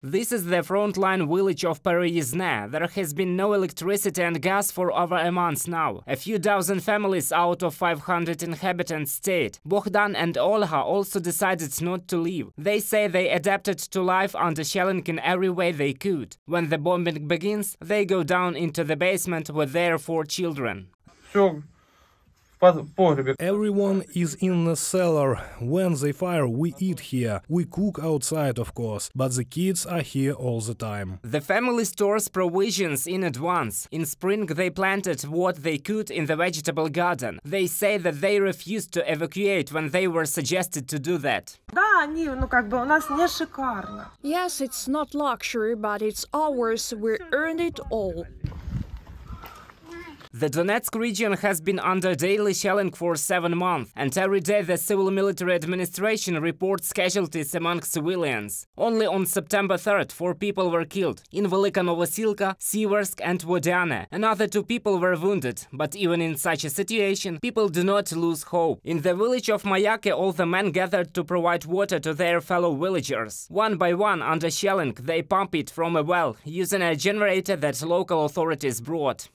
This is the frontline village of Pereizne. There has been no electricity and gas for over a month now. A few dozen families out of 500 inhabitants stayed. Bogdan and Olha also decided not to leave. They say they adapted to life under shelling in every way they could. When the bombing begins, they go down into the basement with their 4 children. Everyone is in the cellar. When they fire, we eat here. We cook outside, of course, but the kids are here all the time. The family stores provisions in advance. In spring they planted what they could in the vegetable garden. They say that they refused to evacuate when they were suggested to do that. Yes, it's not luxury, but it's ours. We earned it all. The Donetsk region has been under daily shelling for 7 months, and every day the civil-military administration reports casualties among civilians. Only on September 3rd, 4 people were killed in Velika Novosilka, Siversk and Vodiane. Another 2 people were wounded, but even in such a situation, people do not lose hope. In the village of Mayake, all the men gathered to provide water to their fellow villagers. One by one, under shelling, they pump it from a well, using a generator that local authorities brought.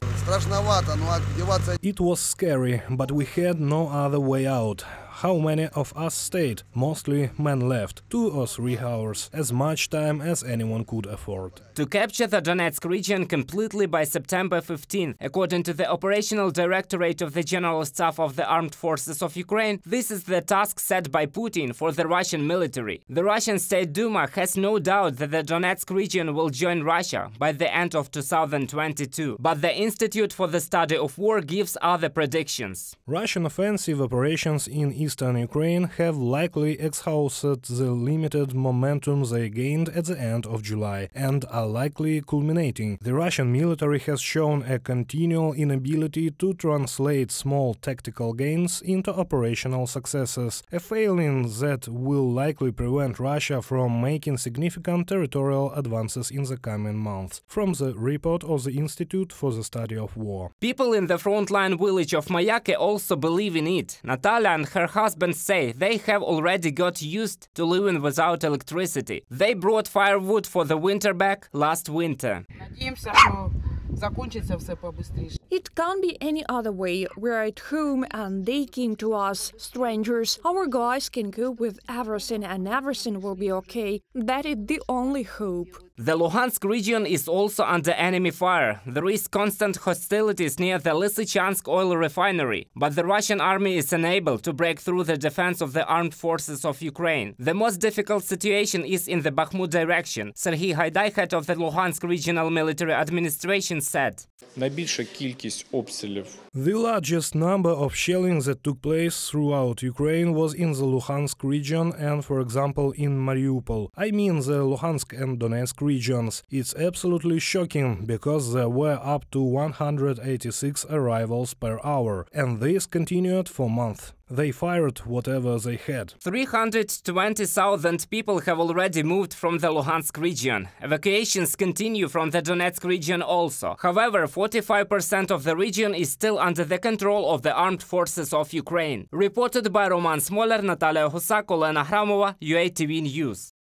It was scary, but we had no other way out. How many of us stayed? Mostly men left. 2 or 3 hours, as much time as anyone could afford. To capture the Donetsk region completely by September 15th, according to the Operational Directorate of the General Staff of the Armed Forces of Ukraine, this is the task set by Putin for the Russian military. The Russian State Duma has no doubt that the Donetsk region will join Russia by the end of 2022, but the Institute for the Study of War gives other predictions. Russian offensive operations in eastern Ukraine have likely exhausted the limited momentum they gained at the end of July and are likely culminating. The Russian military has shown a continual inability to translate small tactical gains into operational successes, a failing that will likely prevent Russia from making significant territorial advances in the coming months. From the report of the Institute for the Study of War. People in the frontline village of Mayake also believe in it. Natalia and her husband say they have already got used to living without electricity. They brought firewood for the winter back last winter. It can't be any other way. We're at home and they came to us, strangers. Our guys can cope with everything and everything will be okay. That is the only hope. The Luhansk region is also under enemy fire. There is constant hostilities near the Lysychansk oil refinery, but the Russian army is unable to break through the defense of the armed forces of Ukraine. The most difficult situation is in the Bakhmut direction. Serhiy Haidai, head of the Luhansk Regional Military Administration, said. The largest number of shelling that took place throughout Ukraine was in the Luhansk region and, for example, in Mariupol. I mean the Luhansk and Donetsk regions. It's absolutely shocking, because there were up to 186 arrivals per hour, and this continued for months. They fired whatever they had. 320,000 people have already moved from the Luhansk region. Evacuations continue from the Donetsk region also. However, 45% of the region is still under the control of the armed forces of Ukraine. Reported by Roman Smoler, Natalia Husak, Olena Hramova, UATV News.